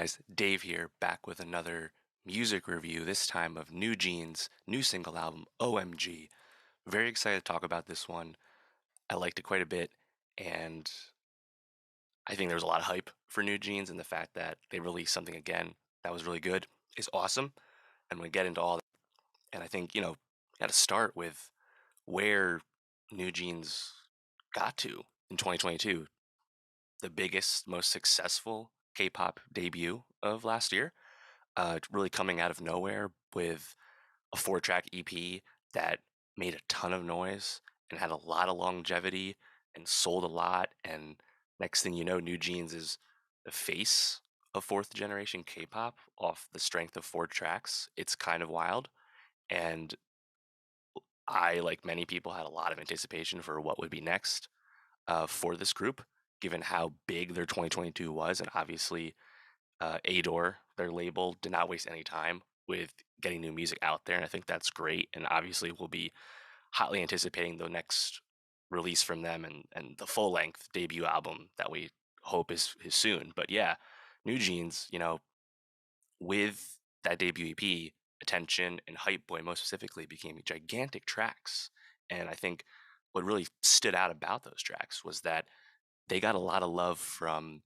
guys, Dave here, back with another music review, this time of NewJeans' new single album, OMG. Very excited to talk about this one. I liked it quite a bit, and I think there was a lot of hype for NewJeans, and the fact that they released something again that was really good is awesome. And we get into all that. And I think, got to start with where NewJeans got to in 2022, the biggest, most successful K pop debut of last year, really coming out of nowhere with a 4 track EP that made a ton of noise and had a lot of longevity and sold a lot. And next thing you know, New Jeans is the face of fourth generation K pop off the strength of 4 tracks. It's kind of wild. And I, like many people, had a lot of anticipation for what would be next for this group, given how big their 2022 was. And obviously, Ador, their label, did not waste any time with getting new music out there, and I think that's great. And obviously, we'll be hotly anticipating the next release from them and the full length debut album that we hope is soon. But yeah, New Jeans, with that debut EP, Attention and Hype Boy most specifically became gigantic tracks. And I think what really stood out about those tracks was that they got a lot of love from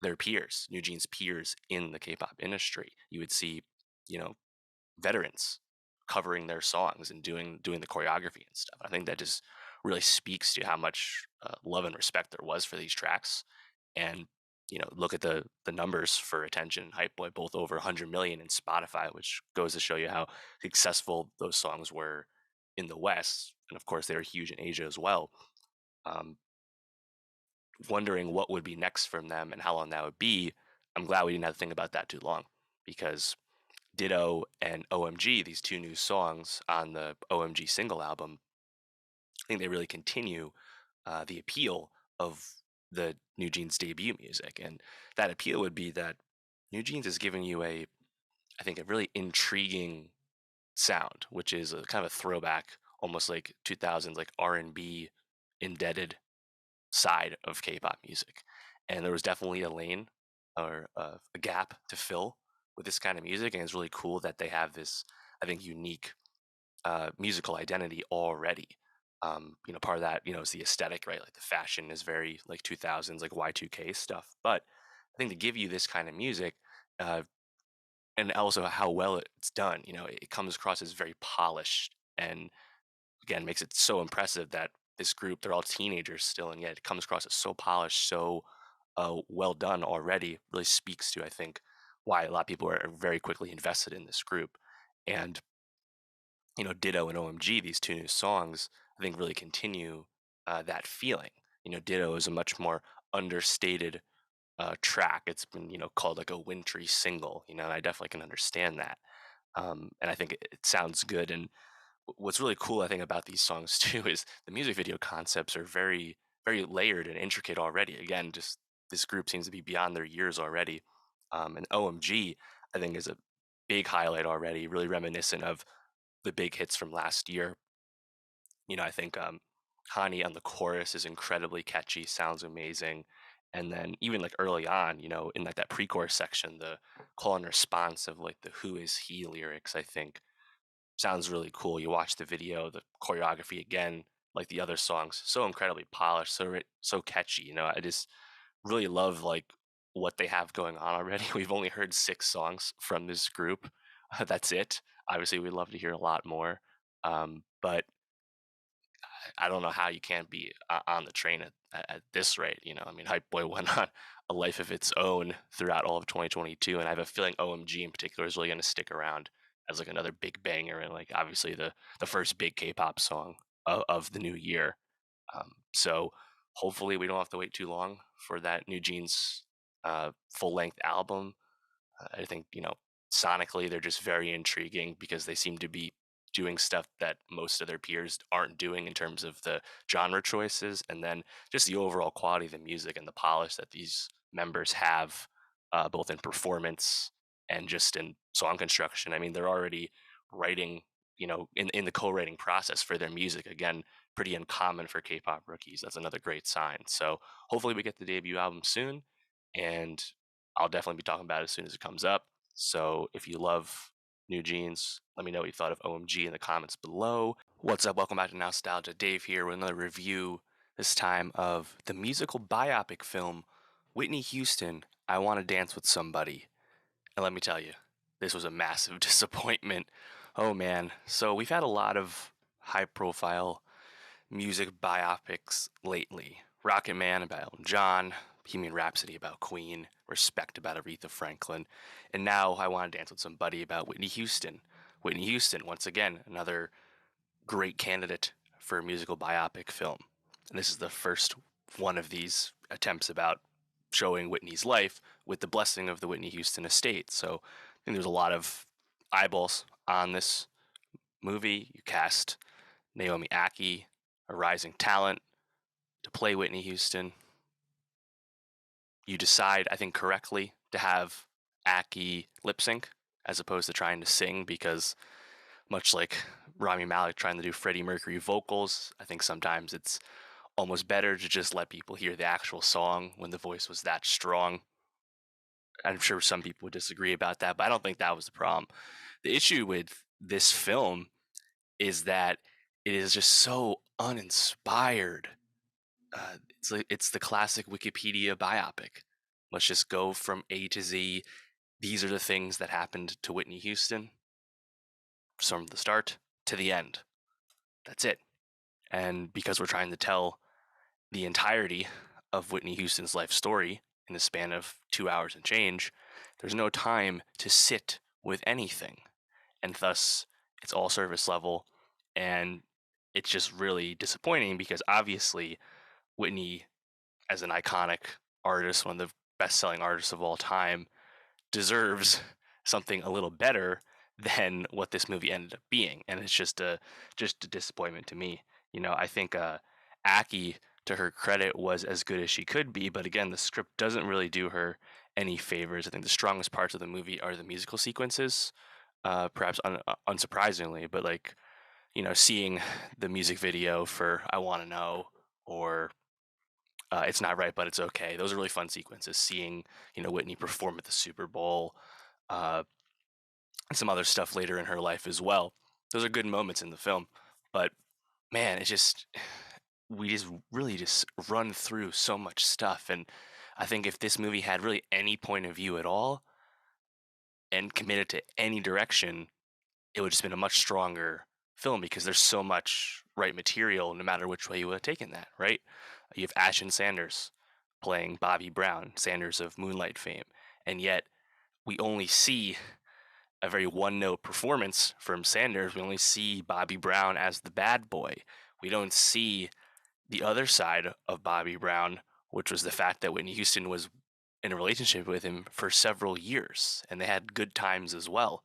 their peers, New Jeans peers in the K-pop industry. You would see, you know, veterans covering their songs and doing the choreography and stuff. I think that just really speaks to how much love and respect there was for these tracks. And look at the numbers for Attention and Hype Boy, both over 100 million in Spotify, which goes to show you how successful those songs were in the West, and of course they were huge in Asia as well. Um, Wondering what would be next from them and how long that would be. I'm glad we didn't have to think about that too long, because Ditto and OMG, these two new songs on the OMG single album, I think they really continue the appeal of the New Jeans debut music. And that appeal would be that New Jeans is giving you I think, a really intriguing sound, which is a kind of a throwback, almost like 2000s, like R&B indebted side of K-pop music. And there was definitely a lane or a gap to fill with this kind of music. And it's really cool that they have this, I think, unique musical identity already. Part of that, is the aesthetic, right? Like the fashion is very like 2000s, like Y2K stuff. But I think to give you this kind of music, uh, and also how well it's done, it comes across as very polished, and again makes it so impressive that this group, they're all teenagers still, and yet it comes across as so polished, so well done already. Really speaks to, I think, why a lot of people are very quickly invested in this group. And Ditto and OMG, these two new songs, I think really continue that feeling. Ditto is a much more understated track. It's been called like a wintry single. And I definitely can understand that. And I think it sounds good. And what's really cool, I think, about these songs too is the music video concepts are very, very layered and intricate already. Again, just this group seems to be beyond their years already. And OMG, I think, is a big highlight already, really reminiscent of the big hits from last year. I think Hani on the chorus is incredibly catchy, sounds amazing. And then even like early on, in like that pre-chorus section, the call and response of like the "Who is he" lyrics, I think sounds really cool. You watch the video, the choreography again, like the other songs, so incredibly polished, so catchy. I just really love like what they have going on already. We've only heard 6 songs from this group. That's it. Obviously, we'd love to hear a lot more. But I don't know how you can't be on the train at this rate. I mean, Hype Boy went on a life of its own throughout all of 2022, and I have a feeling OMG in particular is really going to stick around as like another big banger, and like obviously the first big K-pop song of the new year. So hopefully we don't have to wait too long for that New Jeans full length album. I think sonically they're just very intriguing because they seem to be doing stuff that most of their peers aren't doing in terms of the genre choices, and then just the overall quality of the music and the polish that these members have, both in performance and just in song construction. I mean, they're already writing, in the co-writing process for their music. Again, pretty uncommon for K-pop rookies. That's another great sign. So hopefully we get the debut album soon, and I'll definitely be talking about it as soon as it comes up. So if you love New Jeans, let me know what you thought of OMG in the comments below. What's up? Welcome back to Nostalgia. Dave here with another review, this time of the musical biopic film Whitney Houston, I Want to Dance with Somebody. And let me tell you, this was a massive disappointment. Oh man. So we've had a lot of high profile music biopics lately. Rocket Man about Elton John, Bohemian Rhapsody about Queen, Respect about Aretha Franklin, and now I Want to Dance with Somebody about Whitney Houston. Whitney Houston, once again, another great candidate for a musical biopic film. And this is the first one of these attempts about showing Whitney's life with the blessing of the Whitney Houston estate. So I think there's a lot of eyeballs on this movie. You cast Naomi Ackie, a rising talent, to play Whitney Houston. You decide, I think, correctly to have Ackie lip sync as opposed to trying to sing, because much like Rami Malek trying to do Freddie Mercury vocals, I think sometimes it's almost better to just let people hear the actual song when the voice was that strong. I'm sure some people would disagree about that, but I don't think that was the problem. The issue with this film is that it is just so uninspired. It's the classic Wikipedia biopic. Let's just go from A to Z. These are the things that happened to Whitney Houston from the start to the end. That's it. And because we're trying to tell the entirety of Whitney Houston's life story in the span of 2 hours and change, there's no time to sit with anything. And thus, it's all surface level. And it's just really disappointing because obviously, Whitney, as an iconic artist, one of the best-selling artists of all time, deserves something a little better than what this movie ended up being, and it's just a disappointment to me. I think Aki, to her credit, was as good as she could be, but again, the script doesn't really do her any favors. I think the strongest parts of the movie are the musical sequences, perhaps unsurprisingly, but like seeing the music video for "I Want to Know" or "It's Not Right but It's Okay," those are really fun sequences. Seeing Whitney perform at the Super Bowl, uh, and some other stuff later in her life as well. Those are good moments in the film, but man, it's just we just really just run through so much stuff. And I think if this movie had really any point of view at all and committed to any direction, it would just been a much stronger film because there's so much right material no matter which way you would have taken that, right? You have Ashton Sanders playing Bobby Brown, Sanders of Moonlight fame, and yet we only see a very one-note performance from Sanders. We only see Bobby Brown as the bad boy. We don't see the other side of Bobby Brown, which was the fact that Whitney Houston was in a relationship with him for several years, and they had good times as well.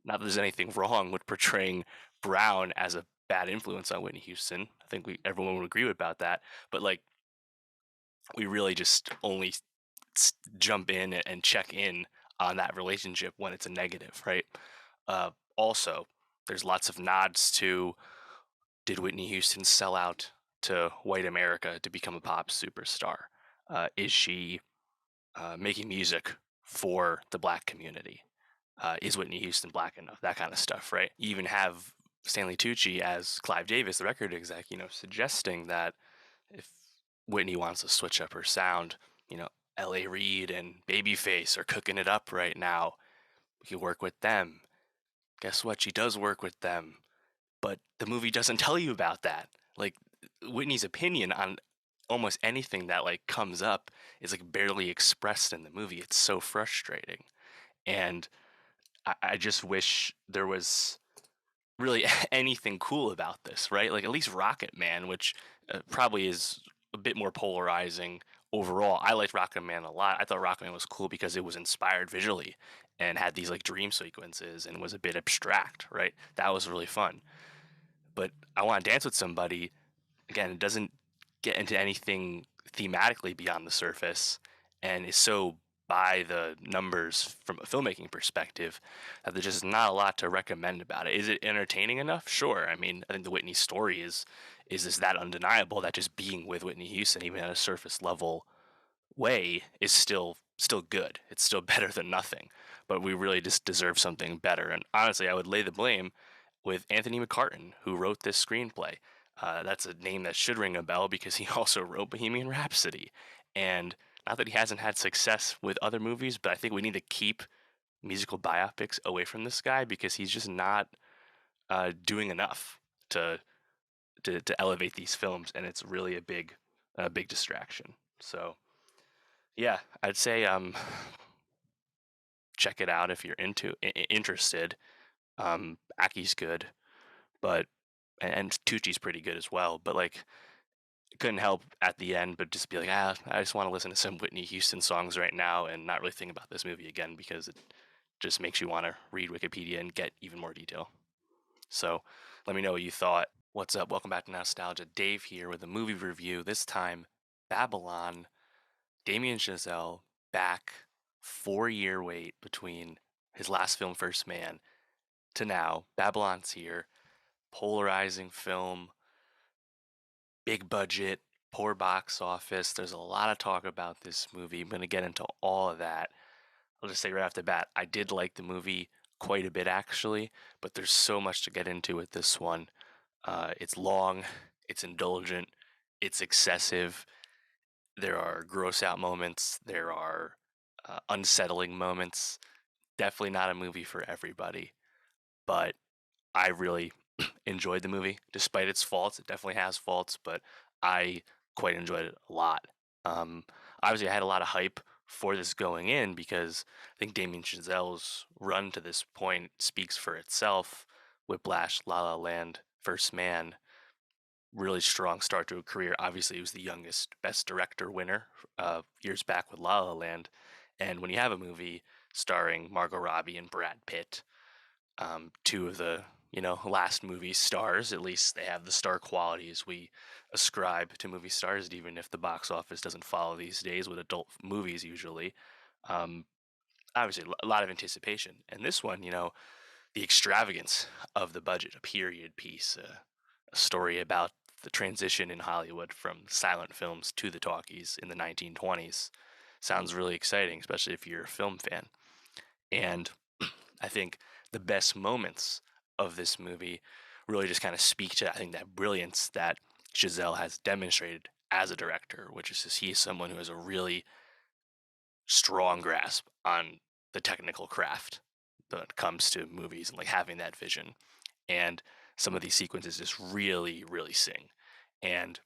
Not that there's anything wrong with portraying Brown as a bad influence on Whitney Houston. I think everyone would agree about that. But like, we really just only jump in and check in on that relationship when it's a negative, right? Also, there's lots of nods to, did Whitney Houston sell out to white America to become a pop superstar? Is she making music for the black community? Is Whitney Houston black enough? That kind of stuff, right? You even have Stanley Tucci as Clive Davis, the record exec, suggesting that if Whitney wants to switch up her sound, L.A. Reid and Babyface are cooking it up right now. We could work with them. Guess what? She does work with them. But the movie doesn't tell you about that. Like, Whitney's opinion on almost anything that like comes up is like barely expressed in the movie. It's so frustrating. And I just wish there was really anything cool about this, right? Like at least Rocket Man, which probably is a bit more polarizing overall. I liked Rocket Man a lot. I thought Rocket Man was cool because it was inspired visually and had these like dream sequences and was a bit abstract, right? That was really fun. But I Want to Dance with Somebody, again, it doesn't get into anything thematically beyond the surface and is so by the numbers from a filmmaking perspective that there's just not a lot to recommend about it. Is it entertaining enough? Sure. I mean, I think the Whitney story is just that undeniable that just being with Whitney Houston, even at a surface level way, is still still good. It's still better than nothing. But we really just deserve something better. And honestly, I would lay the blame with Anthony McCartan, who wrote this screenplay. That's a name that should ring a bell because he also wrote Bohemian Rhapsody. And not that he hasn't had success with other movies, but I think we need to keep musical biopics away from this guy because he's just not doing enough to, to elevate these films, and it's really a big distraction. So yeah, I'd say check it out if you're interested. Aki's good, but and Tucci's pretty good as well. But like, couldn't help at the end, but just be like, I just want to listen to some Whitney Houston songs right now, and not really think about this movie again because it just makes you want to read Wikipedia and get even more detail. So let me know what you thought. What's up? Welcome back to Nostalgia. Dave here with a movie review. This time, Babylon. Damien Chazelle back, 4 year wait between his last film, First Man, to now. Babylon's here. Polarizing film, big budget, poor box office. There's a lot of talk about this movie. I'm going to get into all of that. I'll just say right off the bat, I did like the movie quite a bit actually, but there's so much to get into with this one. It's long, it's indulgent, it's excessive. There are gross out moments, there are unsettling moments. Definitely not a movie for everybody, but I really enjoyed the movie despite its faults. It definitely has faults, but I quite enjoyed it a lot. Um, Obviously, I had a lot of hype for this going in because I think Damien Chazelle's run to this point speaks for itself. Whiplash, La La Land, First Man, really strong start to a career. Obviously, he was the youngest Best Director winner years back with La La Land. And when you have a movie starring Margot Robbie and Brad Pitt, two of the last movie stars, at least they have the star qualities we ascribe to movie stars, even if the box office doesn't follow these days with adult movies usually. Um, Obviously, a lot of anticipation. And this one, the extravagance of the budget, a period piece, a story about the transition in Hollywood from silent films to the talkies in the 1920s. Sounds really exciting, especially if you're a film fan. And I think the best moments of this movie really just kind of speak to, I think, that brilliance that Chazelle has demonstrated as a director, which is just he is someone who has a really strong grasp on the technical craft when it comes to movies and like having that vision. And some of these sequences just really, really sing. And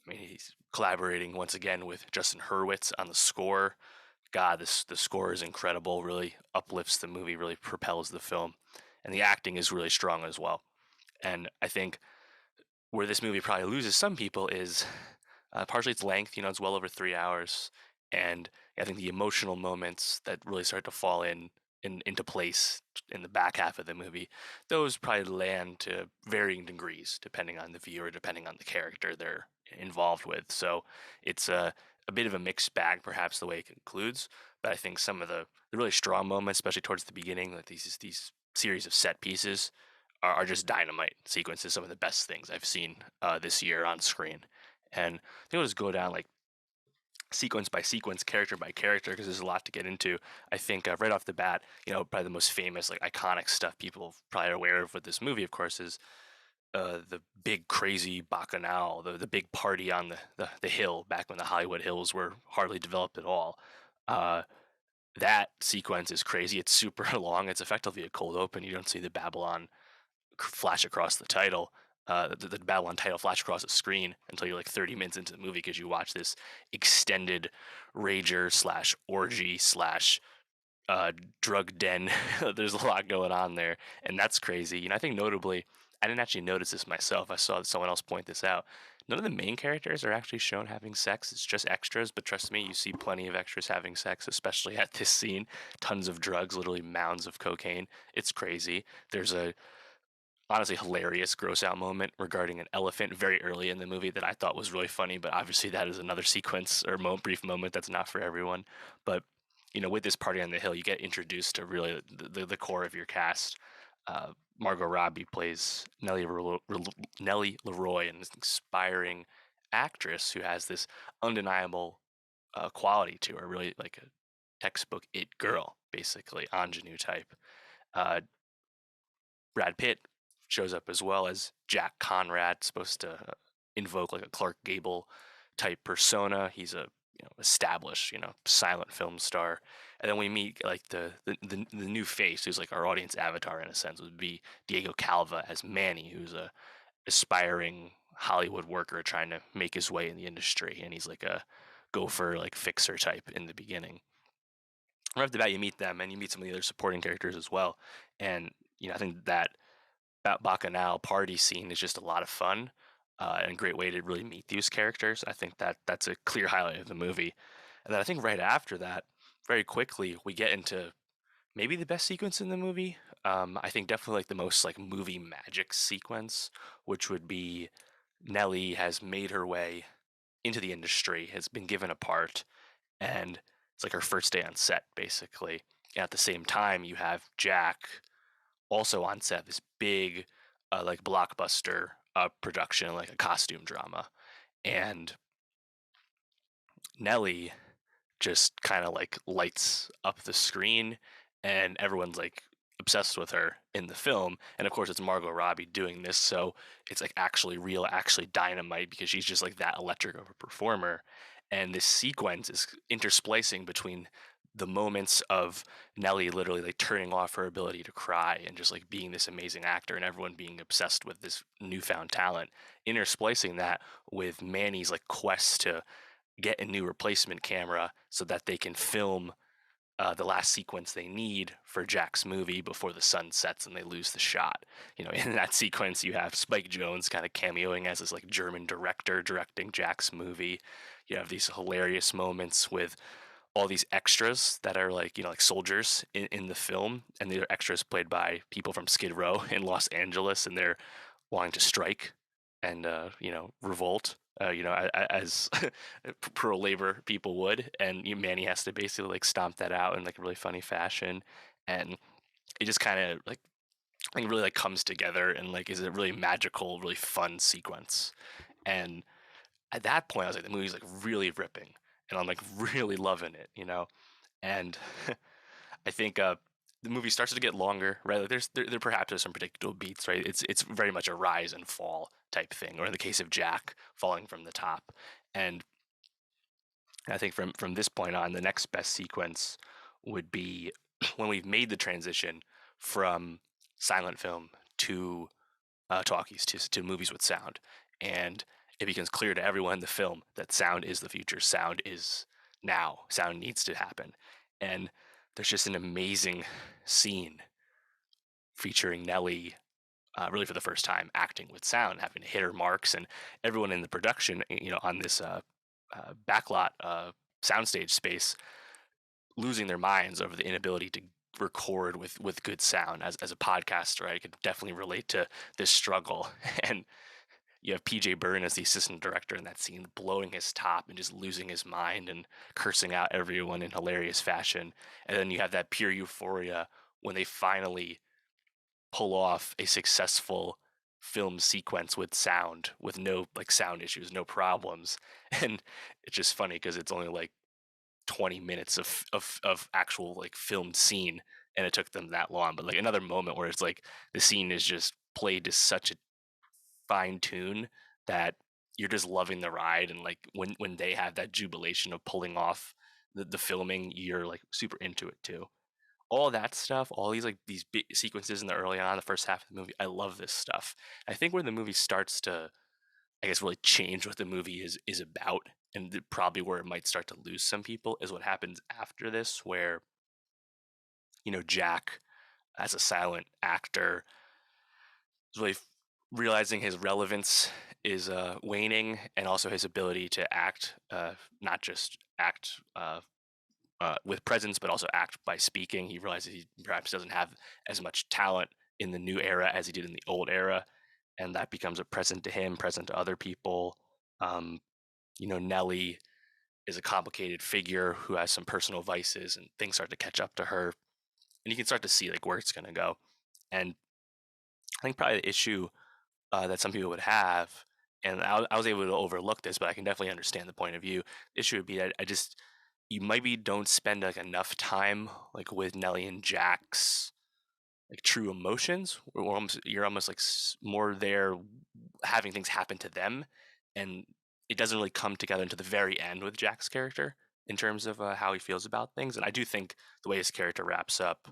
I mean, he's collaborating once again with Justin Hurwitz on the score. God, the score is incredible. Really uplifts the movie. Really propels the film, and the acting is really strong as well. And I think where this movie probably loses some people is partially its length. It's well over 3 hours, and I think the emotional moments that really start to fall into place in the back half of the movie, those probably land to varying degrees depending on the viewer, depending on the character they're involved with. So it's a bit of a mixed bag, perhaps the way it concludes. But I think some of the really strong moments, especially towards the beginning, like these series of set pieces, are just dynamite sequences. Some of the best things I've seen this year on screen, and they will just go down like sequence by sequence, character by character, because there's a lot to get into. I think right off the bat, probably the most famous, like iconic stuff people probably are aware of with this movie, of course, is the big crazy bacchanal, the big party on the hill back when the Hollywood Hills were hardly developed at all. Uh, that sequence is crazy. It's super long. It's effectively a cold open. You don't see the Babylon flash across the title, the Babylon title flash across the screen until you're like 30 minutes into the movie because you watch this extended rager slash orgy slash drug den. There's a lot going on there, and that's crazy. I think notably, I didn't actually notice this myself. I saw someone else point this out. None of the main characters are actually shown having sex. It's just extras, but trust me, you see plenty of extras having sex, especially at this scene. Tons of drugs, literally mounds of cocaine. It's crazy. There's a honestly hilarious gross out moment regarding an elephant very early in the movie that I thought was really funny, but obviously that is another sequence or brief moment that's not for everyone. But with this party on the hill, you get introduced to really the core of your cast. Margot Robbie plays Nellie Leroy, an inspiring actress who has this undeniable quality to her, really like textbook it girl, basically ingenue type. Uh, Brad Pitt shows up as well as Jack Conrad, supposed to invoke like a Clark Gable type persona. He's a established silent film star, and then we meet like the new face who's like our audience avatar in a sense would be Diego Calva as Manny, who's a aspiring Hollywood worker trying to make his way in the industry, and he's like a gopher like fixer type in the beginning. Right off the bat, you meet them, and you meet some of the other supporting characters as well, and I think that bacchanal party scene is just a lot of fun and a great way to really meet these characters. I think that's a clear highlight of the movie. And then I think right after that, very quickly, we get into maybe the best sequence in the movie. I think definitely like the most like movie magic sequence, which would be Nellie has made her way into the industry, has been given a part, and it's like her first day on set, basically. And at the same time, you have Jack also on set this big like blockbuster production, like a costume drama, and Nelly just kind of like lights up the screen, and everyone's like obsessed with her in the film. And of course it's Margot Robbie doing this, so it's like actually real, actually dynamite, because she's just like that electric of a performer. And this sequence is intersplicing between the moments of Nelly literally like turning off her ability to cry and just like being this amazing actor and everyone being obsessed with this newfound talent, intersplicing that with Manny's like quest to get a new replacement camera so that they can film the last sequence they need for Jack's movie before the sun sets and they lose the shot. In that sequence, you have Spike Jonze kind of cameoing as this like German director directing Jack's movie. You have these hilarious moments with all these extras that are like like soldiers in the film, and they're extras played by people from Skid Row in Los Angeles, and they're wanting to strike and revolt, as pro labor people would, and Manny has to basically like stomp that out in like a really funny fashion, and it just kind of like really like comes together and like is a really magical, really fun sequence. And at that point, I was like, the movie's like really ripping, and I'm like really loving it, and I think the movie starts to get longer, right? Like there perhaps there's some predictable beats, right? It's very much a rise and fall type thing, or in the case of Jack falling from the top. And I think from this point on, the next best sequence would be when we've made the transition from silent film to talkies to movies with sound, and it becomes clear to everyone in the film that sound is the future. Sound is now. Sound needs to happen, and there's just an amazing scene featuring Nelly, really for the first time, acting with sound, having to hit her marks, and everyone in the production, on this backlot soundstage space, losing their minds over the inability to record with good sound. As a podcaster, I could definitely relate to this struggle. And you have PJ Byrne as the assistant director in that scene, blowing his top and just losing his mind and cursing out everyone in hilarious fashion. And then you have that pure euphoria when they finally pull off a successful film sequence with sound, with no like sound issues, no problems. And it's just funny because it's only like 20 minutes of actual like filmed scene, and it took them that long. But like another moment where it's like the scene is just played to such a fine tune that you're just loving the ride, and like when they have that jubilation of pulling off the filming, you're like super into it too. All that stuff, all these like these big sequences in the early on, the first half of the movie, I love this stuff. I think where the movie starts to, I guess, really change what the movie is about, and probably where it might start to lose some people, is what happens after this, where Jack, as a silent actor, is really realizing his relevance is waning, and also his ability to act, not just act with presence, but also act by speaking. He realizes he perhaps doesn't have as much talent in the new era as he did in the old era, and that becomes a present to him, present to other people. Um, Nellie is a complicated figure who has some personal vices, and things start to catch up to her, and you can start to see like where it's going to go. And I think probably the issue that some people would have, and I was able to overlook this, but I can definitely understand the point of view. The issue would be that I just you maybe don't spend like enough time like with Nelly and Jack's like true emotions, or almost you're almost like more there having things happen to them, and it doesn't really come together until the very end with Jack's character in terms of how he feels about things. And I do think the way his character wraps up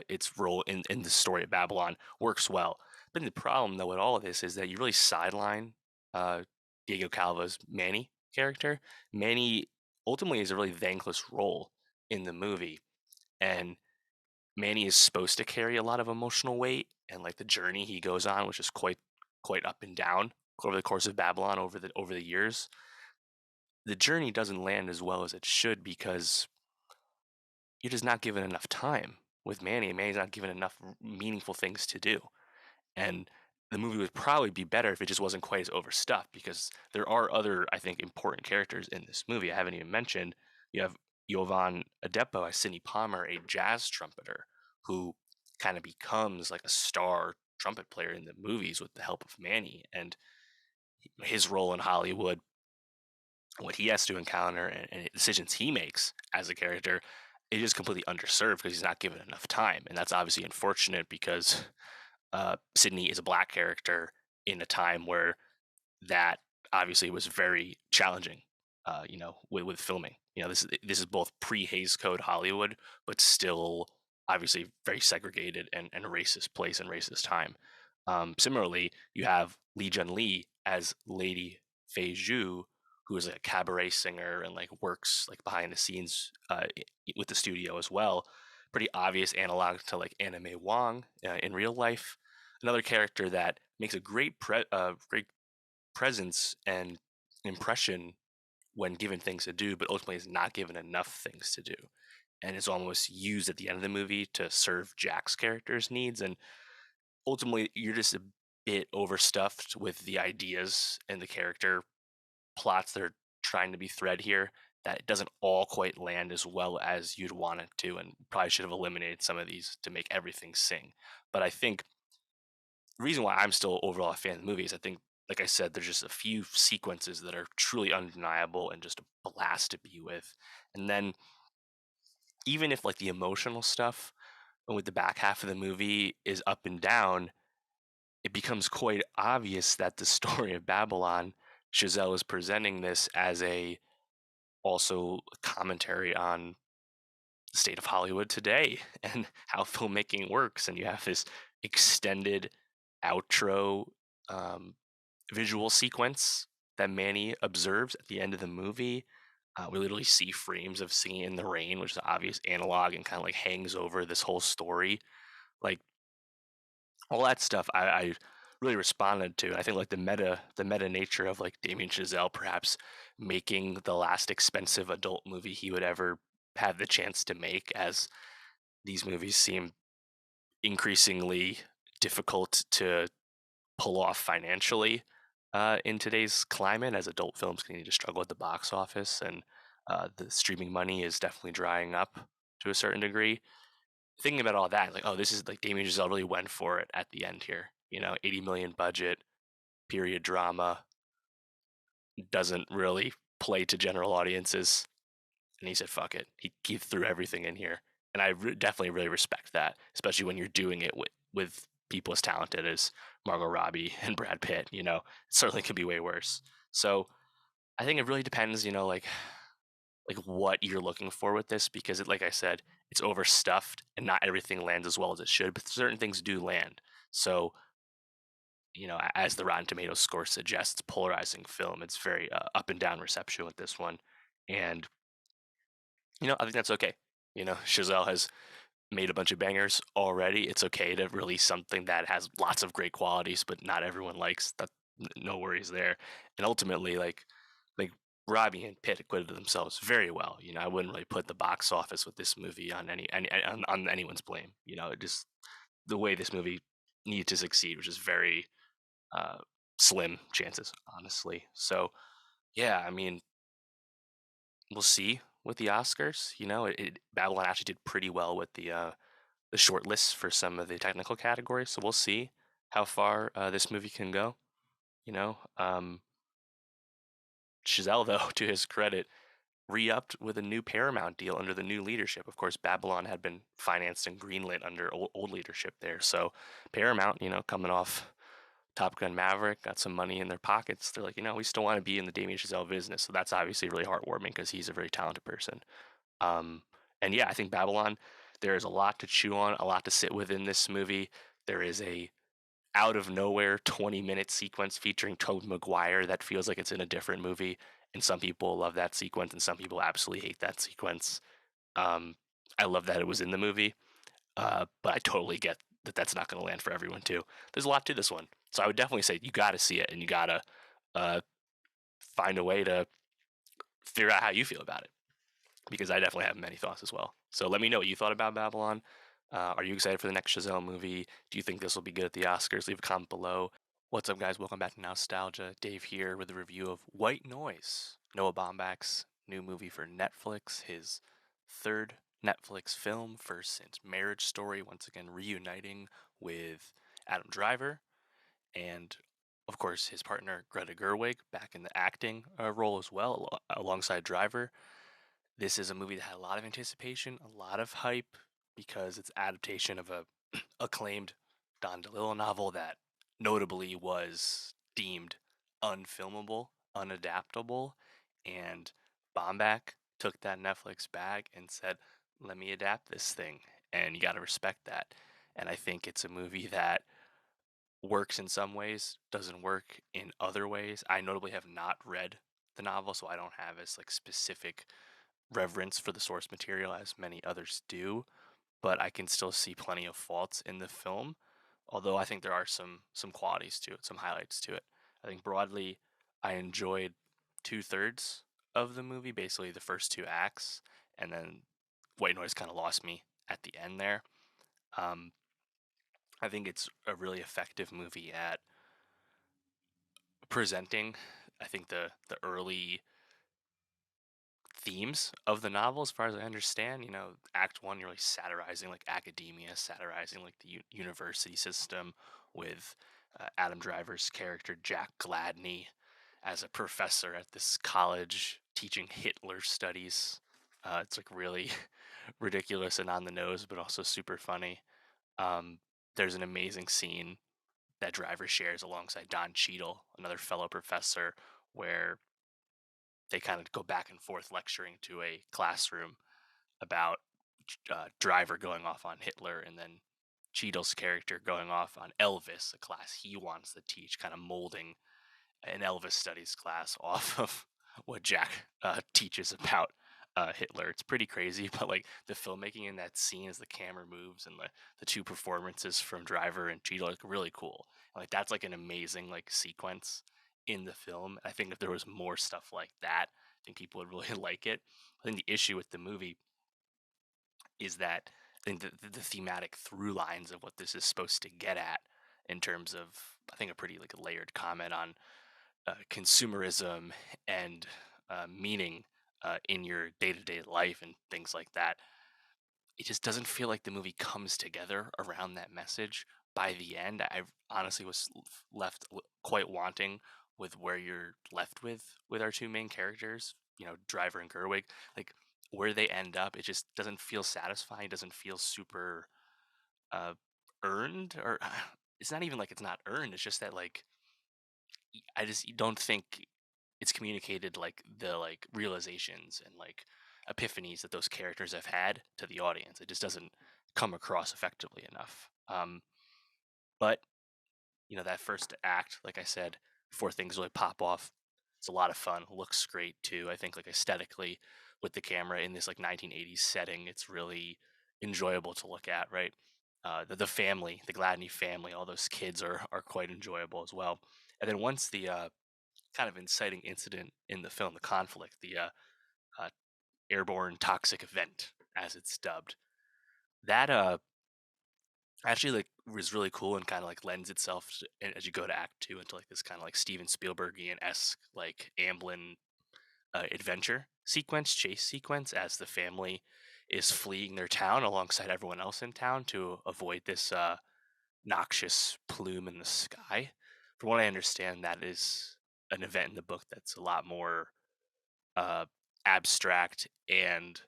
its role in the story of Babylon works well. But the problem though with all of this is that you really sideline uh, Diego Calva's Manny character. Manny ultimately is a really thankless role in the movie, and Manny is supposed to carry a lot of emotional weight and like the journey he goes on, which is quite up and down over the course of Babylon over the years. The journey doesn't land as well as it should because you're just not given enough time with Manny. And Manny's not given enough meaningful things to do. And the movie would probably be better if it just wasn't quite as overstuffed because there are other, I think, important characters in this movie I haven't even mentioned. You have Jovan Adepo as Sidney Palmer, a jazz trumpeter who kind of becomes like a star trumpet player in the movies with the help of Manny. And his role in Hollywood, what he has to encounter, and decisions he makes as a character, it is completely underserved because he's not given enough time. And that's obviously unfortunate because Sydney is a black character in a time where that obviously was very challenging. With filming. This is both pre Hayes Code Hollywood, but still obviously very segregated and a racist place and racist time. Similarly, you have Lee Jun Lee as Lady Fei Zhu, who is like a cabaret singer and like works like behind the scenes with the studio as well. Pretty obvious analog to like Anna May Wong in real life. Another character that makes a great presence and impression when given things to do, but ultimately is not given enough things to do. And is almost used at the end of the movie to serve Jack's character's needs. And ultimately, you're just a bit overstuffed with the ideas and the character plots that are trying to be thread here. That it doesn't all quite land as well as you'd want it to, and probably should have eliminated some of these to make everything sing. But I think the reason why I'm still overall a fan of the movie is I think, like I said, there's just a few sequences that are truly undeniable and just a blast to be with. And then even if like the emotional stuff with the back half of the movie is up and down, it becomes quite obvious that the story of Babylon, Chazelle is presenting this as a also commentary on the state of Hollywood today and how filmmaking works. And you have this extended outro um, visual sequence that Manny observes at the end of the movie. We literally see frames of singing in the rain, which is an obvious analog and kind of like hangs over this whole story. Like all that stuff, I really responded to. I think like the meta nature of like Damien Chazelle perhaps making the last expensive adult movie he would ever have the chance to make, as these movies seem increasingly difficult to pull off financially in today's climate, as adult films continue to struggle at the box office, and the streaming money is definitely drying up to a certain degree. Thinking about all that, like, oh, this is like Damien Giselle really went for it at the end here. 80 million budget, period drama, doesn't really play to general audiences, and he said, "Fuck it." He threw everything in here, and I definitely really respect that, especially when you're doing it with people as talented as Margot Robbie and Brad Pitt. It certainly could be way worse. So I think it really depends, like what you're looking for with this, because like I said, it's overstuffed and not everything lands as well as it should, but certain things do land. So as the Rotten Tomatoes score suggests, polarizing film. It's very up and down reception with this one, and I think that's okay. Chazelle has made a bunch of bangers already. It's okay to release something that has lots of great qualities, but not everyone likes that. No worries there. And ultimately, like Robbie and Pitt acquitted themselves very well. I wouldn't really put the box office with this movie on on anyone's blame. It just the way this movie needed to succeed, which is very uh, slim chances, honestly. So yeah, I mean, we'll see with the Oscars. Babylon actually did pretty well with the short lists for some of the technical categories. So we'll see how far this movie can go. Chazelle, though, to his credit, re-upped with a new Paramount deal under the new leadership. Of course, Babylon had been financed and greenlit under old leadership there. So Paramount, coming off Top Gun Maverick, got some money in their pockets. They're like, we still want to be in the Damien Chazelle business. So that's obviously really heartwarming because he's a very talented person. Um, and yeah, I think Babylon, there is a lot to chew on, a lot to sit within this movie. There is a out of nowhere 20-minute sequence featuring Tobey Maguire that feels like it's in a different movie. And some people love that sequence, and some people absolutely hate that sequence. Um, I love that it was in the movie, but I totally get that that's not going to land for everyone too. There's a lot to this one, so I would definitely say you got to see it, and you got to uh, find a way to figure out how you feel about it, because I definitely have many thoughts as well. So let me know what you thought about Babylon. Are you excited for the next Chazelle movie? Do you think this will be good at the Oscars? Leave a comment below. What's up, guys? Welcome back to Nostalgia. Dave here with a review of White Noise, Noah Baumbach's new movie for Netflix, his third Netflix film, first since Marriage Story, once again reuniting with Adam Driver and, of course, his partner Greta Gerwig back in the acting role as well, alongside Driver. This is a movie that had a lot of anticipation, a lot of hype, because it's adaptation of a acclaimed Don DeLillo novel that notably was deemed unfilmable, unadaptable, and Baumbach took that Netflix bag and said, "Let me adapt this thing," and you got to respect that. And I think it's a movie that works in some ways, doesn't work in other ways. I notably have not read the novel, so I don't have as like specific reverence for the source material as many others do, but I can still see plenty of faults in the film. Although I think there are some qualities to it, some highlights to it. I think broadly, I enjoyed 2/3 of the movie, basically the first two acts, and then White Noise kind of lost me at the end there. Um, I think it's a really effective movie at presenting. I think the early themes of the novel, as far as I understand. Act one, you're really satirizing like academia, satirizing like the university system with Adam Driver's character, Jack Gladney, as a professor at this college teaching Hitler studies. It's like really ridiculous and on the nose, but also super funny. Um, there's an amazing scene that Driver shares alongside Don Cheadle, another fellow professor, where they kind of go back and forth lecturing to a classroom about Driver going off on Hitler and then Cheadle's character going off on Elvis, a class he wants to teach, kind of molding an Elvis studies class off of what Jack teaches about Hitler. It's pretty crazy, but like the filmmaking in that scene as the camera moves and the two performances from Driver and Cheadle, like really cool. Like that's like an amazing like sequence in the film. I think if there was more stuff like that, I think people would really like it. I think the issue with the movie is that I think the thematic through lines of what this is supposed to get at, in terms of, I think, a pretty like layered comment on consumerism and meaning in your day-to-day life and things like that. It just doesn't feel like the movie comes together around that message by the end. I honestly was left quite wanting with where you're left with our two main characters, Driver and Gerwig. Like where they end up, it just doesn't feel satisfying. Doesn't feel super uh, earned, or it's not even like it's not earned. It's just that like I just don't think it's communicated like the like realizations and like epiphanies that those characters have had to the audience. It just doesn't come across effectively enough. But that first act, like I said, before things really pop off, it's a lot of fun. Looks great too. I think like aesthetically with the camera in this like 1980s setting, it's really enjoyable to look at. Right, the family, the Gladney family, all those kids are quite enjoyable as well. And then once the kind of inciting incident in the film, the conflict, the uh, airborne toxic event, as it's dubbed, that actually like was really cool and kind of like lends itself as you go to Act Two into like this kind of like Steven Spielbergian esque like Amblin adventure sequence, chase sequence, as the family is fleeing their town alongside everyone else in town to avoid this noxious plume in the sky. From what I understand, that is an event in the book that's a lot more uh, abstract and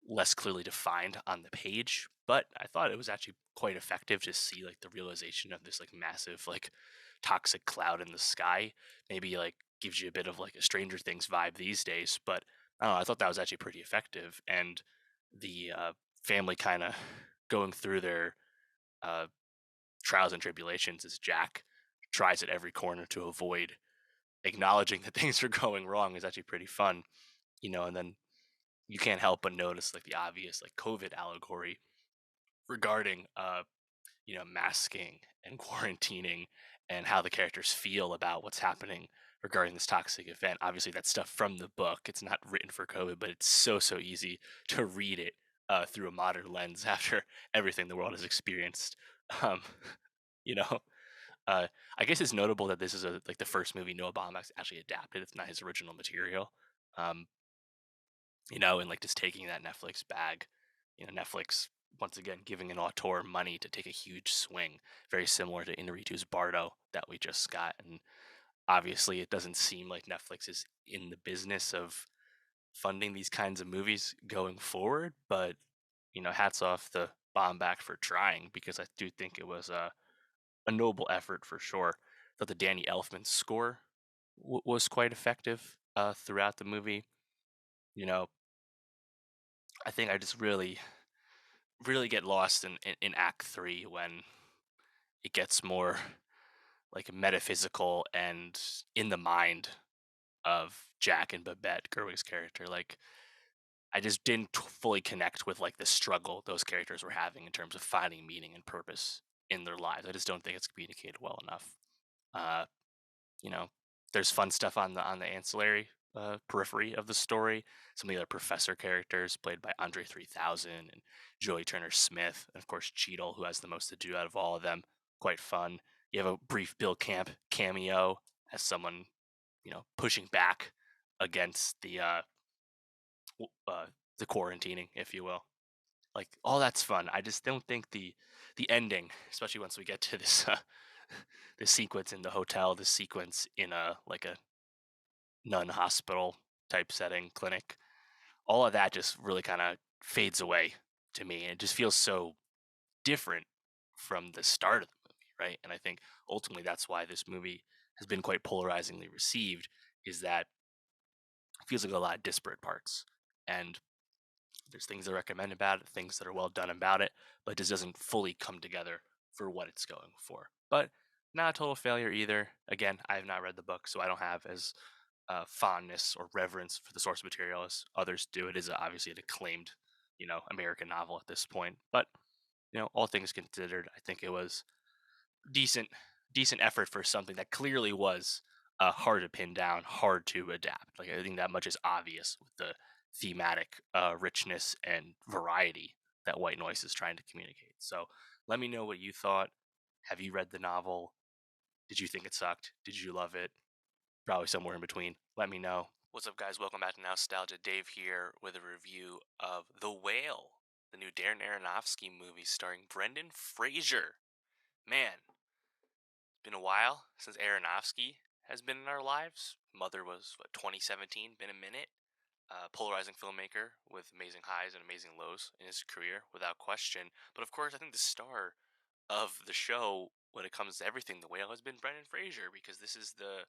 less clearly defined on the page. But I thought it was actually quite effective to see like the realization of this like massive like toxic cloud in the sky. Maybe like gives you a bit of like a Stranger Things vibe these days. But I don't know, I thought that was actually pretty effective. And the family kind of going through their uh, trials and tribulations as Jack tries at every corner to avoid acknowledging that things are going wrong is actually pretty fun, and then you can't help but notice like the obvious like COVID allegory regarding masking and quarantining and how the characters feel about what's happening regarding this toxic event. Obviously that's stuff from the book. It's not written for COVID, but it's so easy to read it through a modern lens after everything the world has experienced. Um, you know, uh, I guess it's notable that this is like the first movie Noah Baumbach's actually adapted. It's not his original material. Um, and like just taking that Netflix bag, Netflix once again giving an auteur money to take a huge swing, very similar to Inarritu's Bardo that we just got. And obviously, it doesn't seem like Netflix is in the business of funding these kinds of movies going forward. But hats off to Baumbach for trying because I do think it was a noble effort for sure. I thought the Danny Elfman score was quite effective throughout the movie. You know, I think I just really get lost in Act Three when it gets more like metaphysical and in the mind of Jack and Babette, Gerwig's character. Like I just didn't fully connect with like the struggle those characters were having in terms of finding meaning and purpose in their lives. I just don't think it's communicated well enough. Uh, you know, there's fun stuff on the ancillary periphery of the story. Some of the other professor characters played by Andre 3000 and Joey Turner Smith, and of course Cheadle, who has the most to do out of all of them. Quite fun. You have a brief Bill Camp cameo as someone pushing back against the quarantining, if you will. Like all that's fun. I just don't think the ending, especially once we get to this this sequence in the hotel, this sequence in a nun hospital type setting clinic, all of that just really kind of fades away to me. And it just feels so different from the start of the movie, right? And I think ultimately that's why this movie has been quite polarizingly received, is that it feels like a lot of disparate parts. And there's things I recommend about it, things that are well done about it, but it just doesn't fully come together for what it's going for. But not a total failure either. Again, I have not read the book, so I don't have as fondness or reverence for the source material as others do. It is obviously an acclaimed, American novel at this point. But all things considered, I think it was decent, decent effort for something that clearly was hard to pin down, hard to adapt. Like I think that much is obvious with the thematic richness and variety that White Noise is trying to communicate. So let me know what you thought. Have you read the novel? Did you think it sucked? Did you love it? Probably somewhere in between. Let me know. What's up, guys? Welcome back to Nostalgia. Dave here with a review of The Whale, the new Darren Aronofsky movie starring Brendan Fraser. Man, it's been a while since Aronofsky has been in our lives. Mother was, 2017, been a minute. Polarizing filmmaker with amazing highs and amazing lows in his career, without question. But of course, I think the star of the show when it comes to everything The Whale has been Brendan Fraser, because this is the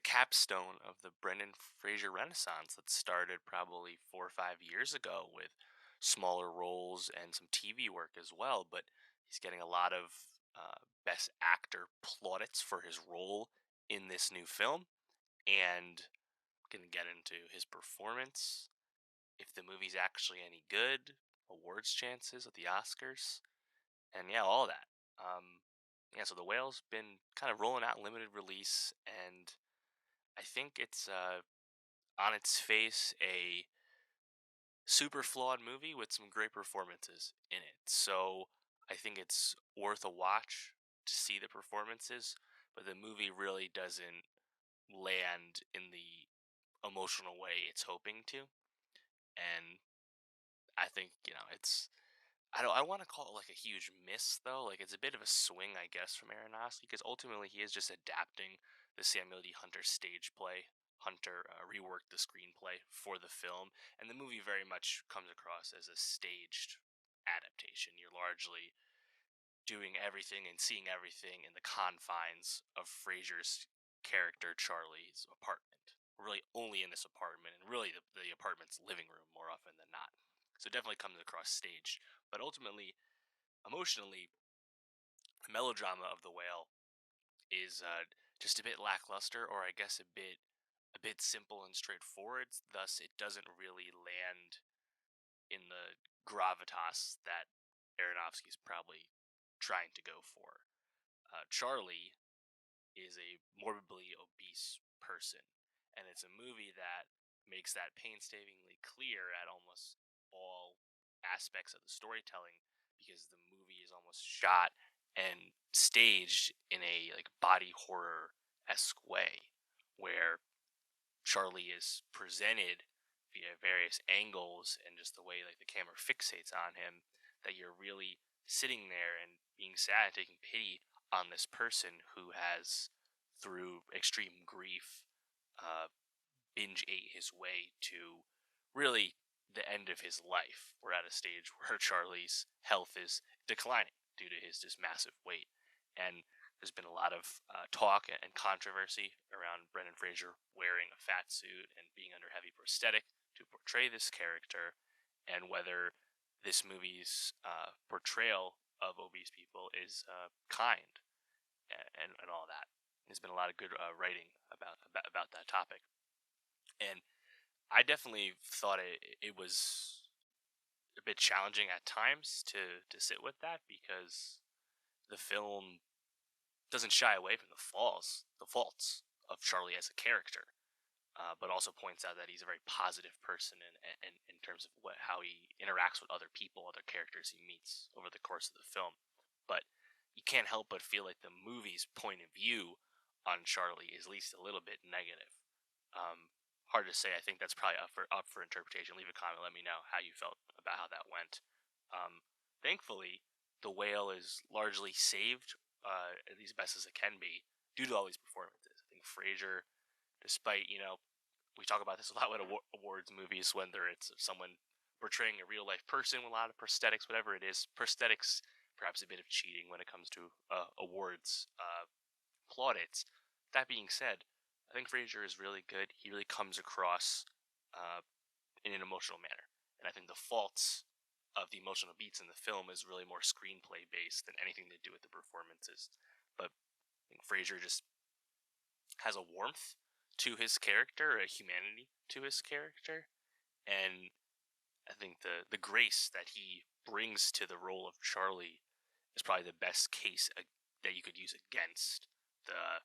capstone of the Brendan Fraser Renaissance that started probably 4 or 5 years ago with smaller roles and some TV work as well. But he's getting a lot of Best Actor plaudits for his role in this new film, and I'm gonna get into his performance, if the movie's actually any good, awards chances at the Oscars, and yeah, all that. Yeah, so The Whale's been kind of rolling out limited release, and I think it's on its face a super flawed movie with some great performances in it. So I think it's worth a watch to see the performances, but the movie really doesn't land in the emotional way it's hoping to. And I think, it's I don't want to call it like a huge miss though. Like it's a bit of a swing, I guess, from Aronofsky, because ultimately he is just adapting the Samuel D. Hunter stage play Hunter reworked the screenplay for the film, and the movie very much comes across as a staged adaptation. You're largely doing everything and seeing everything in the confines of Fraser's character Charlie's apartment. We're really only in this apartment, and really the apartment's living room more often than not. So it definitely comes across staged, but ultimately, emotionally, the melodrama of The Whale is just a bit lackluster, or I guess a bit simple and straightforward. Thus, it doesn't really land in the gravitas that Aronofsky's probably trying to go for. Charlie is a morbidly obese person, and it's a movie that makes that painstakingly clear at almost all aspects of the storytelling, because the movie is almost shot and staged in a like body horror esque way, where Charlie is presented via various angles and just the way like the camera fixates on him, that you're really sitting there and being sad, taking pity on this person who has, through extreme grief, uh, binge ate his way to really the end of his life. We're at a stage where Charlie's health is declining due to his just massive weight, and there's been a lot of talk and controversy around Brendan Fraser wearing a fat suit and being under heavy prosthetic to portray this character, and whether this movie's portrayal of obese people is kind, and all that. There's been a lot of good writing about that topic, and I definitely thought it was a bit challenging at times to sit with that, because the film doesn't shy away from the faults of Charlie as a character, but also points out that he's a very positive person in terms of how he interacts with other people, other characters he meets over the course of the film. But you can't help but feel like the movie's point of view on Charlie is at least a little bit negative. Hard to say. I think that's probably up for interpretation. Leave a comment. Let me know how you felt about how that went. Thankfully, The Whale is largely saved, at least best as it can be, due to all these performances. I think Fraser, despite we talk about this a lot with awards movies, whether it's someone portraying a real life person with a lot of prosthetics, whatever it is, prosthetics perhaps a bit of cheating when it comes to awards plaudits. That being said, I think Fraser is really good. He really comes across uh, in an emotional manner, and I think the faults of the emotional beats in the film is really more screenplay based than anything to do with the performances. But I think Fraser just has a warmth to his character, a humanity to his character, and I think the grace that he brings to the role of Charlie is probably the best case that you could use against the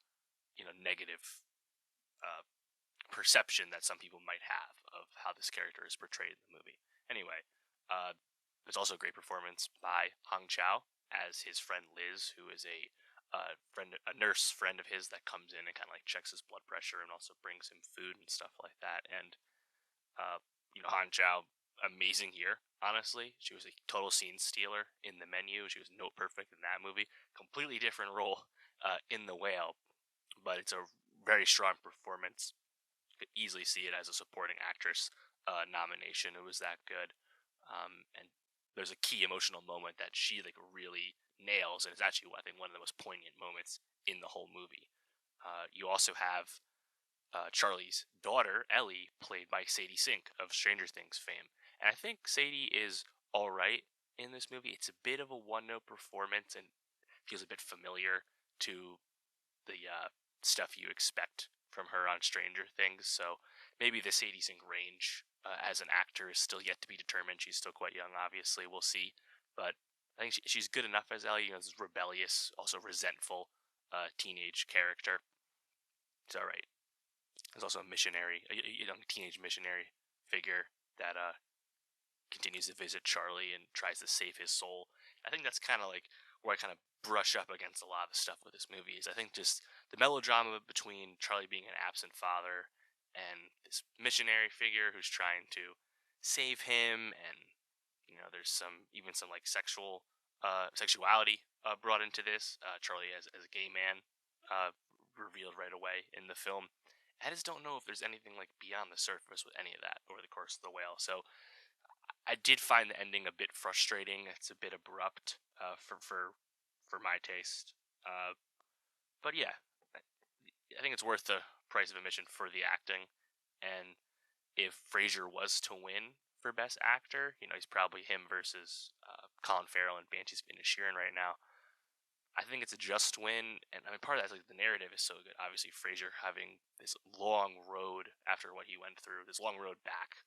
negative uh, perception that some people might have of how this character is portrayed in the movie. Anyway, there's also a great performance by Hong Chow as his friend Liz, who is a nurse friend of his that comes in and kind of like checks his blood pressure and also brings him food and stuff like that. And Hong Chow, amazing here. Honestly, she was a total scene stealer in The Menu. She was note perfect in that movie. Completely different role in The Whale, but it's a very strong performance. You could easily see it as a supporting actress nomination. It was that good, and there's a key emotional moment that she like really nails, and it's actually I think one of the most poignant moments in the whole movie. You also have Charlie's daughter Ellie, played by Sadie Sink of Stranger Things fame, and I think Sadie is all right in this movie. It's a bit of a one-note performance and feels a bit familiar to the stuff you expect from her on Stranger Things. So maybe the Sadie Sink range as an actor is still yet to be determined. She's still quite young, obviously. We'll see. But I think she's good enough as Ellie. This rebellious, also resentful teenage character. It's all right. There's also a missionary, a young teenage missionary figure that continues to visit Charlie and tries to save his soul. I think that's kind of like where I kind of brush up against a lot of the stuff with this movie. Is I think just the melodrama between Charlie being an absent father and this missionary figure who's trying to save him, and there's some like sexuality brought into this. Charlie as a gay man revealed right away in the film, I just don't know if there's anything like beyond the surface with any of that over the course of The Whale. So I did find the ending a bit frustrating. It's a bit abrupt for my taste. Uh, but yeah, I think it's worth the price of admission for the acting. And if Fraser was to win for Best Actor, he's probably him versus Colin Farrell and Banshees of Inisherin right now. I think it's a just win, and I mean part of that's like the narrative is so good. Obviously, Fraser having this long road after what he went through, this long road back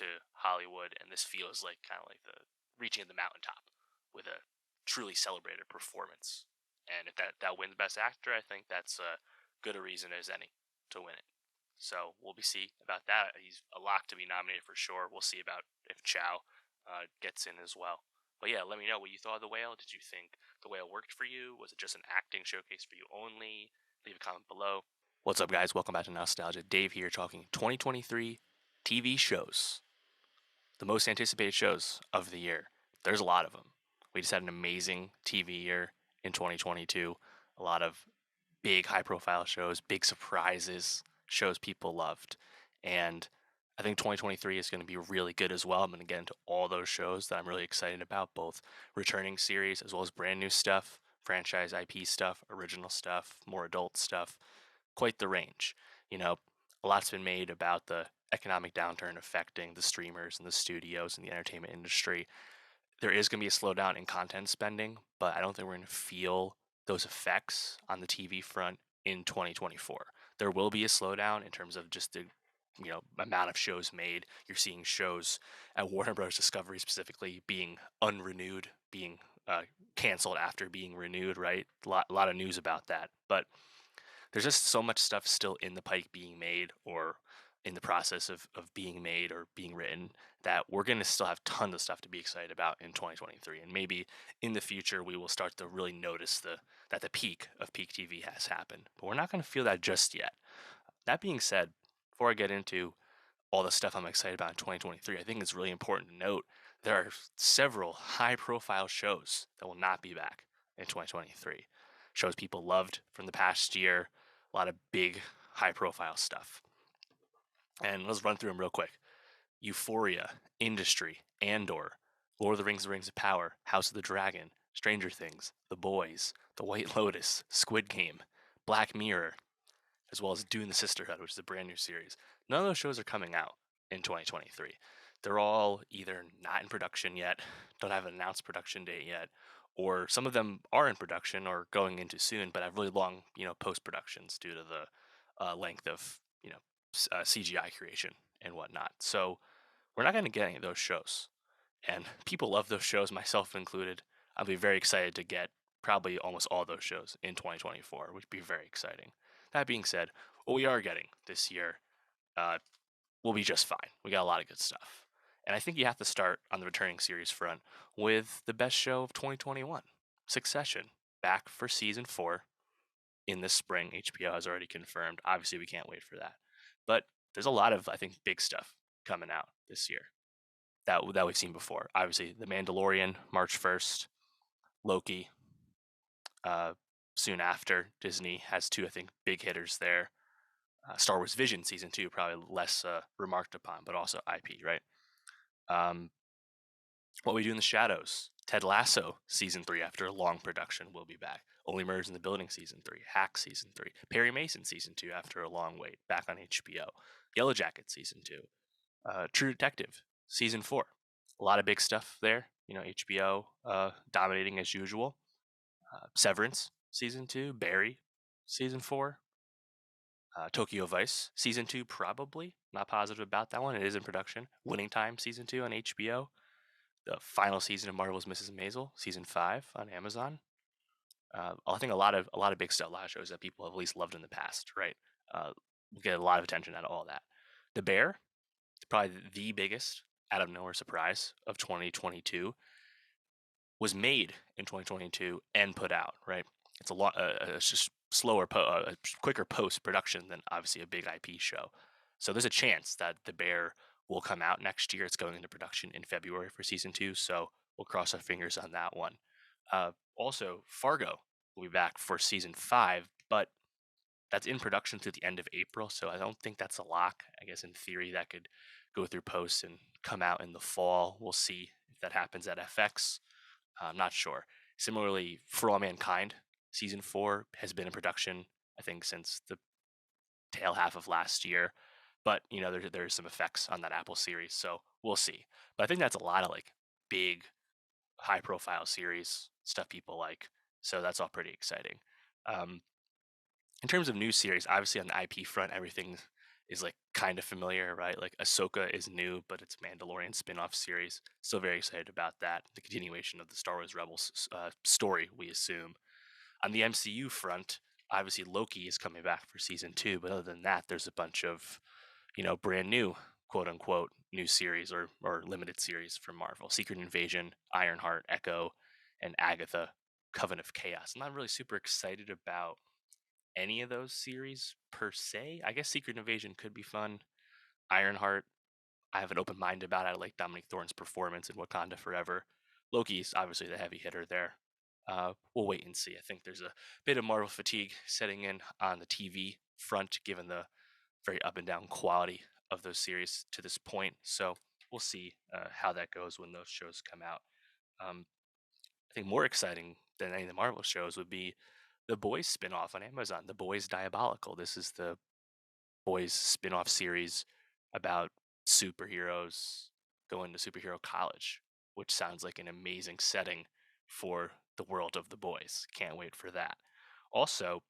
to Hollywood, and this feels like kind of like the reaching the mountaintop with a truly celebrated performance. And if that wins Best Actor, I think that's a good a reason as any to win it. So we'll see about that. He's a lock to be nominated for sure. We'll see about if Chow gets in as well. But yeah, let me know what you thought of The Whale. Did you think The Whale worked for you? Was it just an acting showcase for you only? Leave a comment below. What's up, guys? Welcome back to Nostalgia. Dave here talking 2023 TV shows. The most anticipated shows of the year. There's a lot of them. We just had an amazing TV year in 2022. A lot of big high profile shows, big surprises, shows people loved. And I think 2023 is going to be really good as well. I'm going to get into all those shows that I'm really excited about, both returning series as well as brand new stuff, franchise IP stuff, original stuff, more adult stuff, quite the range. A lot's been made about the economic downturn affecting the streamers and the studios and the entertainment industry. There is going to be a slowdown in content spending, but I don't think we're going to feel those effects on the TV front in 2024. There will be a slowdown in terms of just the amount of shows made. You're seeing shows at Warner Bros. Discovery specifically being unrenewed, being canceled after being renewed. Right, a lot of news about that, but there's just so much stuff still in the pike being made or in the process of being made or being written that we're going to still have tons of stuff to be excited about in 2023. And maybe in the future, we will start to really notice that the peak of peak TV has happened. But we're not going to feel that just yet. That being said, before I get into all the stuff I'm excited about in 2023, I think it's really important to note there are several high profile shows that will not be back in 2023. Shows people loved from the past year, a lot of big high profile stuff. And let's run through them real quick. Euphoria, Industry, Andor, Lord of the Rings of Power, House of the Dragon, Stranger Things, The Boys, The White Lotus, Squid Game, Black Mirror, as well as Dune the Sisterhood, which is a brand new series. None of those shows are coming out in 2023. They're all either not in production yet, don't have an announced production date yet, or some of them are in production or going into soon, but have really long, post productions due to the length of, CGI creation and whatnot. So we're not going to get any of those shows. And people love those shows, myself included. I'll be very excited to get probably almost all those shows in 2024, which would be very exciting. That being said, what we are getting this year will be just fine. We got a lot of good stuff. And I think you have to start on the returning series front with the best show of 2021, Succession, back for season 4 in the spring. HBO has already confirmed. Obviously, we can't wait for that. But there's a lot of, I think, big stuff coming out this year that we've seen before. Obviously, The Mandalorian, March 1st, Loki, soon after. Disney has 2, I think, big hitters there. Star Wars Vision Season 2, probably less remarked upon, but also IP, right? What We Do in the Shadows, Ted Lasso Season 3 after a long production will be back. Only Murders in the Building Season 3, Hack Season 3, Perry Mason Season 2 after a long wait, back on HBO. Yellow Jacket Season 2, True Detective Season 4. A lot of big stuff there. HBO dominating as usual. Severance Season 2, Barry Season 4, Tokyo Vice Season 2 probably. Not positive about that one. It is in production. Winning Time Season 2 on HBO. The final season of Marvel's Mrs. Maisel Season 5 on Amazon. I think a lot of big stuff, a lot of shows that people have at least loved in the past, right? We get a lot of attention out of all that. The Bear, probably the biggest out of nowhere surprise of 2022, was made in 2022 and put out, right? It's a lot, it's just slower, quicker post production than obviously a big IP show. So there's a chance that The Bear will come out next year. It's going into production in February for season 2, so we'll cross our fingers on that one. Also, Fargo will be back for season 5, but That's in production through the end of April, so I don't think that's a lock. I guess in theory that could go through posts and come out in the fall. We'll see if that happens at FX. I'm not sure. Similarly, For All Mankind season 4 has been in production, I think, since the tail half of last year. But there's some effects on that Apple series, so we'll see. But I think that's a lot of like big, high-profile series stuff people like. So that's all pretty exciting. Um, in terms of new series, obviously on the IP front, everything is like kind of familiar, right? Like Ahsoka is new, but it's Mandalorian spin-off series. Still very excited about that. The continuation of the Star Wars Rebels story, we assume. On the MCU front, obviously Loki is coming back for season 2, but other than that, there's a bunch of brand new quote unquote new series or limited series from Marvel. Secret Invasion, Ironheart, Echo, and Agatha, Coven of Chaos. I'm not really super excited about any of those series per se. I guess Secret Invasion could be fun. Ironheart, I have an open mind about it. I like Dominic Thorne's performance in Wakanda Forever. Loki's obviously the heavy hitter there. We'll wait and see. I think there's a bit of Marvel fatigue setting in on the TV front, given the very up and down quality of those series to this point. So we'll see how that goes when those shows come out. Um, I think more exciting than any of the Marvel shows would be the Boys spinoff on Amazon, The Boys Diabolical. This is the Boys spin-off series about superheroes going to superhero college, which sounds like an amazing setting for the world of The Boys. Can't wait for that. Also,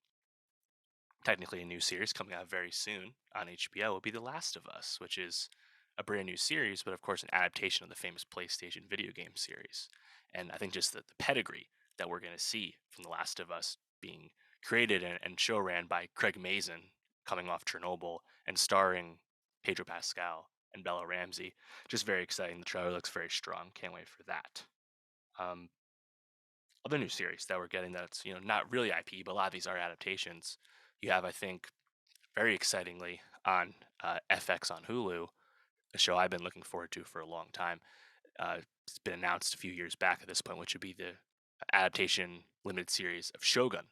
technically a new series coming out very soon on HBO will be The Last of Us, which is a brand new series, but of course an adaptation of the famous PlayStation video game series. And I think just the pedigree that we're going to see from The Last of Us being created and show ran by Craig Mazin, coming off Chernobyl, and starring Pedro Pascal and Bella Ramsey. Just very exciting. The trailer looks very strong. Can't wait for that. Um, Other new series that we're getting that's not really IP, but a lot of these are adaptations. You have, I think, very excitingly on FX on Hulu, a show I've been looking forward to for a long time. It's been announced a few years back at this point, which would be the adaptation limited series of Shogun,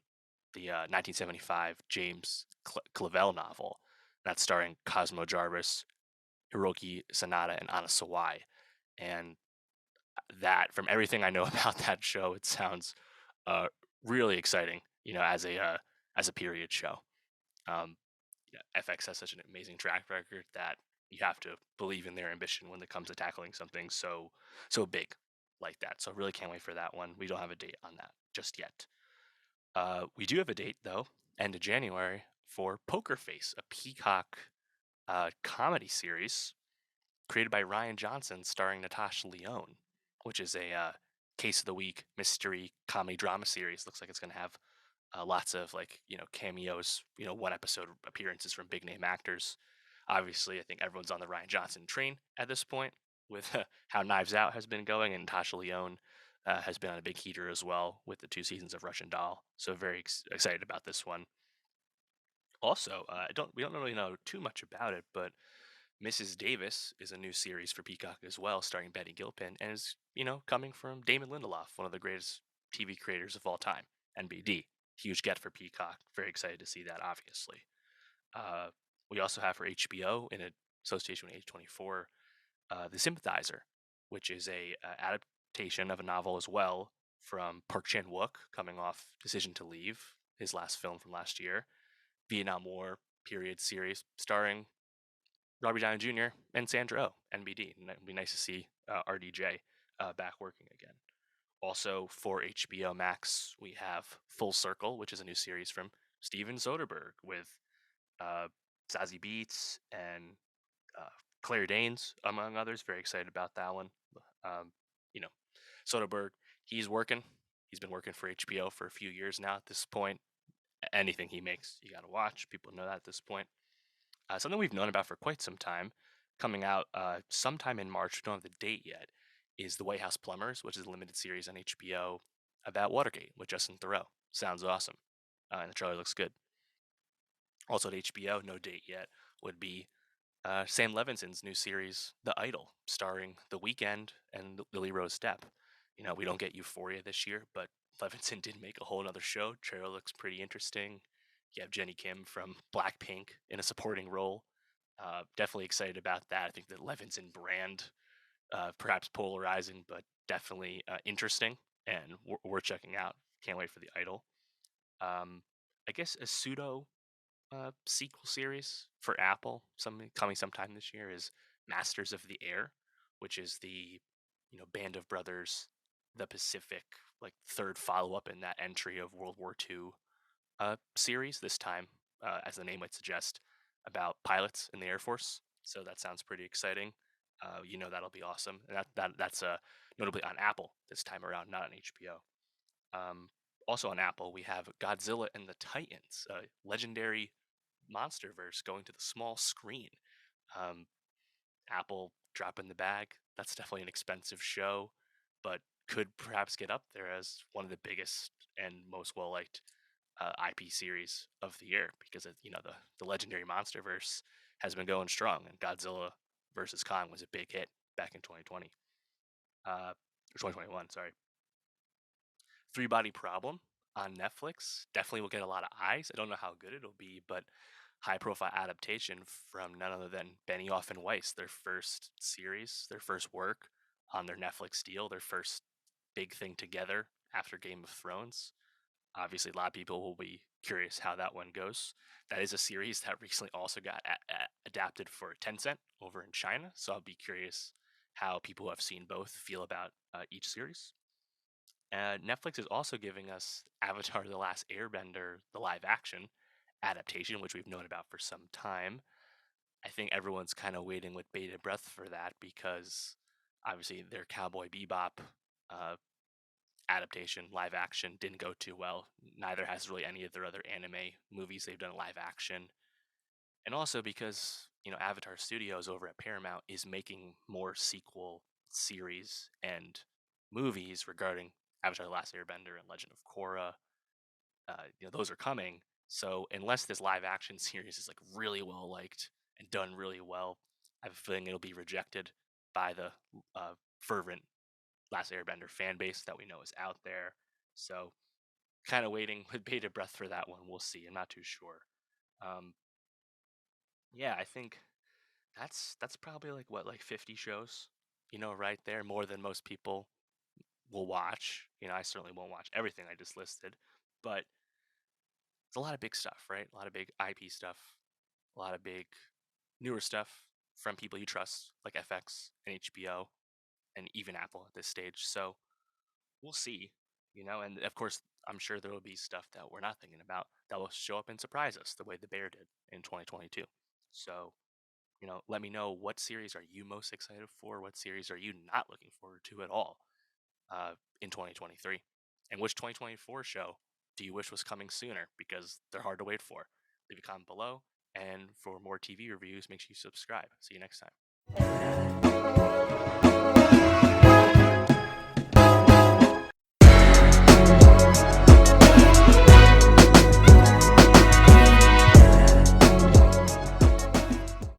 the 1975 James Clavell novel. That's starring Cosmo Jarvis, Hiroki Sanada, and Anna Sawai. And that, from everything I know about that show, it sounds uh, really exciting. As a period show. Um, FX has such an amazing track record that you have to believe in their ambition when it comes to tackling something so big like that. So really can't wait for that one. We don't have a date on that just yet. We do have a date though, end of January for Poker Face, a Peacock comedy series created by Ryan Johnson, starring Natasha Lyonne, which is a case of the week mystery comedy drama series. Looks like it's going to have lots of cameos, one episode appearances from big name actors. Obviously, I think everyone's on the Ryan Johnson train at this point with how Knives Out has been going, and Tasha Lyonne has been on a big heater as well with the 2 seasons of Russian Doll. So very excited about this one. Also, we don't really know too much about it, but Mrs. Davis is a new series for Peacock as well, starring Betty Gilpin, and is coming from Damon Lindelof, one of the greatest TV creators of all time. NBD, huge get for Peacock. Very excited to see that. Obviously, uh, we also have for HBO in association with A24, The Sympathizer, which is a adaptation of a novel as well from Park Chan Wook, coming off Decision to Leave, his last film from last year. Vietnam War period series starring Robbie Downey Jr. and Sandra Oh, NBD. And it'd be nice to see RDJ back working again. Also for HBO Max, we have Full Circle, which is a new series from Steven Soderbergh with uh, Zazie Beetz and uh, Claire Danes, among others. Very excited about that one. Um, you know, Soderbergh, he's working. He's been working for HBO for a few years now at this point. Anything he makes, you got to watch. People know that at this point. Something we've known about for quite some time, coming out sometime in March, we don't have the date yet, is The White House Plumbers, which is a limited series on HBO about Watergate with Justin Theroux. Sounds awesome. And the trailer looks good. Also at HBO, no date yet, would be Sam Levinson's new series, The Idol, starring The Weeknd and Lily Rose Depp. We don't get Euphoria this year, but Levinson did make a whole other show. Trailer looks pretty interesting. You have Jenny Kim from Blackpink in a supporting role. Definitely excited about that. I think the Levinson brand, perhaps polarizing, but definitely interesting and worth checking out. Can't wait for the Idol. Um, I guess a pseudo sequel series for Apple, coming sometime this year, is Masters of the Air, which is the Band of Brothers, the Pacific, like third follow up in that entry of World War II series. This time, as the name might suggest, about pilots in the Air Force. So that sounds pretty exciting. That'll be awesome. And that's notably on Apple this time around, not on HBO. Um, Also on Apple, we have Godzilla and the Titans, a legendary MonsterVerse going to the small screen. Um, Apple dropping the bag. That's definitely an expensive show, but could perhaps get up there as one of the biggest and most well liked IP series of the year because the legendary MonsterVerse has been going strong, and Godzilla versus Kong was a big hit back in 2020, or 2021. Sorry. Three Body Problem on Netflix definitely will get a lot of eyes. I don't know how good it'll be, but high profile adaptation from none other than Benioff and Weiss, their first series, their first work on their Netflix deal, their first big thing together after Game of Thrones. Obviously, a lot of people will be curious how that one goes. That is a series that recently also got adapted for Tencent over in China, so I'll be curious how people who have seen both feel about each series. Netflix is also giving us Avatar: The Last Airbender, the live action adaptation, which we've known about for some time. I think everyone's kind of waiting with bated breath for that because obviously their Cowboy Bebop uh, adaptation, live action, didn't go too well. Neither has really any of their other anime movies they've done live action. And also because, Avatar Studios over at Paramount is making more sequel series and movies regarding Avatar: The Last Airbender and Legend of Korra. Those are coming. So unless this live action series is like really well liked and done really well, I have a feeling it'll be rejected by the fervent Last Airbender fan base that we know is out there. So kind of waiting with bated breath for that one. We'll see. I'm not too sure. Um, yeah, I think that's probably like what, like 50 shows, right there, more than most people will watch. I certainly won't watch everything I just listed, but it's a lot of big stuff, right? A lot of big IP stuff, a lot of big newer stuff from people you trust, like FX and HBO and even Apple at this stage. So we'll see, and of course, I'm sure there will be stuff that we're not thinking about that will show up and surprise us the way The Bear did in 2022. So, let me know, what series are you most excited for? What series are you not looking forward to at all in 2023? And which 2024 show do you wish was coming sooner? Because they're hard to wait for. Leave a comment below. And for more TV reviews, make sure you subscribe. See you next time.